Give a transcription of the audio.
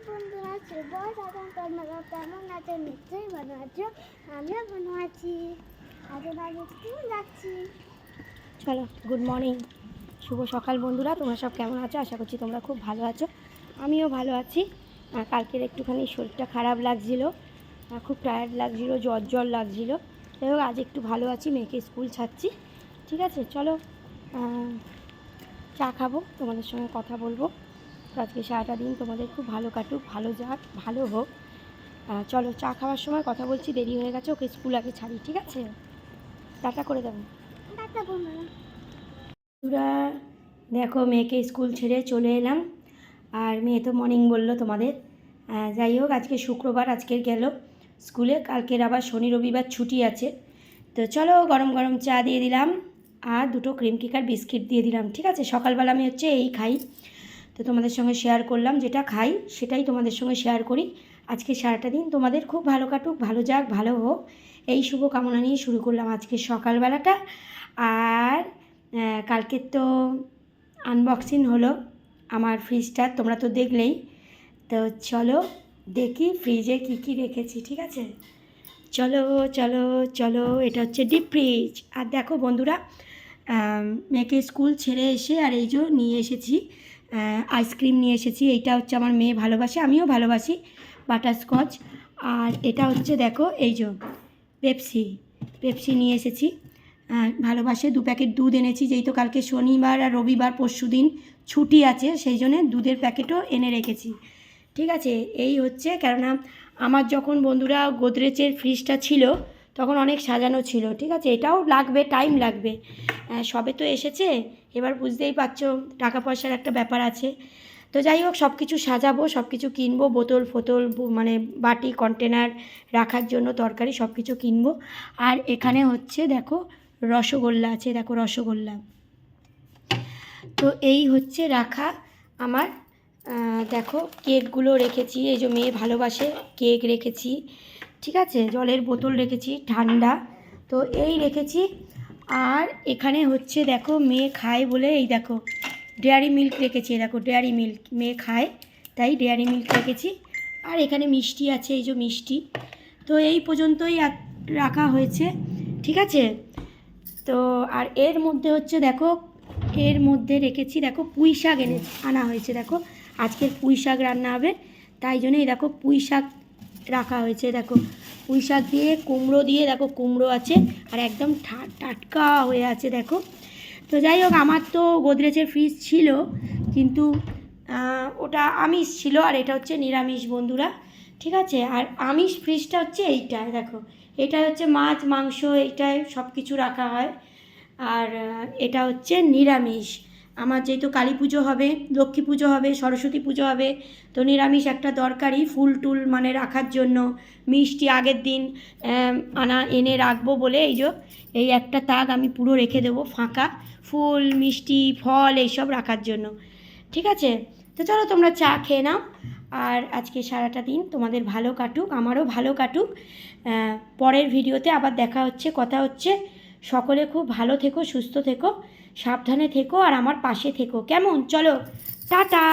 বন্ধুরা, শুভ সকাল। তোমরা কেমন আছো? নিশ্চয়ই ভালো আছো, আমিও ভালো আছি। এখন আমি স্কুল যাচ্ছি। চলো, গুড মর্নিং, শুভ সকাল বন্ধুরা। তোমরা সব কেমন আছো? আশা করছি তোমরা খুব ভালো আছো, আমিও ভালো আছি। কালকের একটুখানি শরীরটা খারাপ লাগছিলো, খুব টায়ার্ড লাগছিলো, জ্বর লাগছিলো। যাই হোক, আজ একটু ভালো আছি, মেয়েকে স্কুল ছাড়ছি। ঠিক আছে, চলো চা খাবো, তোমাদের সঙ্গে কথা বলবো। তো আজকে সারাটা দিন তোমাদের খুব ভালো কাটুক, ভালো যাক, ভালো হোক। চলো, চা খাওয়ার সময় কথা বলছি, দেরি হয়ে গেছে, ওকে স্কুল আগে ছাড়ি। ঠিক আছে, টাটা করে দেবো। টাটা বন্ধুরা। বন্ধুরা দেখো, মেয়েকে স্কুল ছেড়ে চলে এলাম। আর মেয়ে তো মর্নিং বললো তোমাদের। যাই হোক, আজকে শুক্রবার, আজকের গেল স্কুলে, কালকের আবার শনি রবিবার ছুটি আছে। তো চলো, গরম গরম চা দিয়ে দিলাম আর দুটো ক্রিম কেক আর বিস্কিট দিয়ে দিলাম। ঠিক আছে, সকালবেলা আমি এই খাই। তো তোমাদের সঙ্গে শেয়ার করলাম, যেটা খাই সেটাই তোমাদের সঙ্গে শেয়ার করি। আজকে সারাটা দিন তোমাদের খুব ভালো কাটুক, ভালো যাক, ভালো হোক, এই শুভ কামনা নিয়ে শুরু করলাম আজকে সকালবেলাটা। আর কালকের তো আনবক্সিং হলো আমার ফ্রিজটা, তোমরা তো দেখলেই। তো চলো দেখি ফ্রিজে কি কি রেখেছি। ঠিক আছে, চলো চলো চলো। এটা হচ্ছে ডিপ ফ্রিজ। আর দেখো বন্ধুরা, মেয়েকে স্কুল ছেড়ে এসে আর এই যে নিয়ে এসেছি আইসক্রিম নিয়ে এসেছি। এইটা হচ্ছে আমার মেয়ে ভালোবাসে, আমিও ভালোবাসি, বাটারস্কচ। আর এটা হচ্ছে দেখো এই যে পেপসি নিয়ে এসেছি, ভালোবাসে। 2 প্যাকেট দুধ এনেছি, যেই তো কালকে শনিবার আর রবিবার পরশু দিন ছুটি আছে, সেই জন্যে দুধের প্যাকেটও এনে রেখেছি। ঠিক আছে, এই হচ্ছে, কেননা আমার যখন বন্ধুরা গোদরেজের ফ্রিজটা ছিল তখন অনেক সাজানো ছিল। ঠিক আছে, এটাও লাগবে, টাইম লাগবে, সবে তো এসেছে, এবার বুঝতেই পারছো টাকা পয়সার একটা ব্যাপার আছে। তো যাই হোক, সব কিছু সাজাবো, সব কিছু কিনবো, বোতল ফোতল, মানে বাটি কন্টেনার রাখার জন্য, তরকারি সব কিছু কিনবো। আর এখানে হচ্ছে দেখো রসগোল্লা আছে, দেখো রসগোল্লা। তো এই হচ্ছে রাখা আমার। দেখো কেকগুলো রেখেছি, এই যে মেয়ে ভালোবাসে, কেক রেখেছি। ঠিক আছে, জলের বোতল রেখেছি ঠান্ডা, তো এই রেখেছি। আর এখানে হচ্ছে দেখো মেয়ে খায় বলে এই দেখো ডেয়ারি মিল্ক রেখেছি, দেখো ডেয়ারি মিল্ক মেয়ে খায়, তাই ডেয়ারি মিল্ক রেখেছি। আর এখানে মিষ্টি আছে, এই যে মিষ্টি। তো এই পর্যন্তই রাখা হয়েছে। ঠিক আছে, তো আর এর মধ্যে হচ্ছে দেখো, এর মধ্যে রেখেছি দেখো পুঁই শাক আনা হয়েছে। দেখো আজকের পুঁই শাক রান্না হবে, তাই জন্য এই দেখো পুঁই শাক রাখা হয়েছে। দেখো পুঁই শাক দিয়ে কুমড়ো দিয়ে, দেখো কুমড়ো আছে আর একদম টাটকা হয়ে আছে দেখো। তো যাই হোক, আমার তো গোদরেজের ফ্রিজ ছিল, কিন্তু ওটা আমিষ ছিল আর এটা হচ্ছে নিরামিষ বন্ধুরা। ঠিক আছে, আর আমিষ ফ্রিজটা হচ্ছে এইটা, দেখো এটা হচ্ছে মাছ মাংস, এইটায় সব কিছু রাখা হয়। আর এটা হচ্ছে নিরামিষ। আমার যেহেতু কালী পুজো হবে, লক্ষ্মী পুজো হবে, সরস্বতী পুজো হবে, তো নিরামিষ একটা দরকারি, ফুল টুল মানে রাখার জন্য, মিষ্টি আগের দিন এনে রাখবো বলে এই একটা তাক আমি পুরো রেখে দেবো ফাঁকা, ফুল মিষ্টি ফল এইসব রাখার জন্য। ঠিক আছে, তো চলো তোমরা চা খেয়ে নাও। আর আজকে সারাটা দিন তোমাদের ভালো কাটুক, আমারও ভালো কাটুক। পরের ভিডিওতে আবার দেখা হচ্ছে, কথা হচ্ছে। সকলে খুব ভালো থেকো, সুস্থ থেকো, সাবধানে থেকো আর আমার পাশে থেকো, কেমন? চলো, টাটা।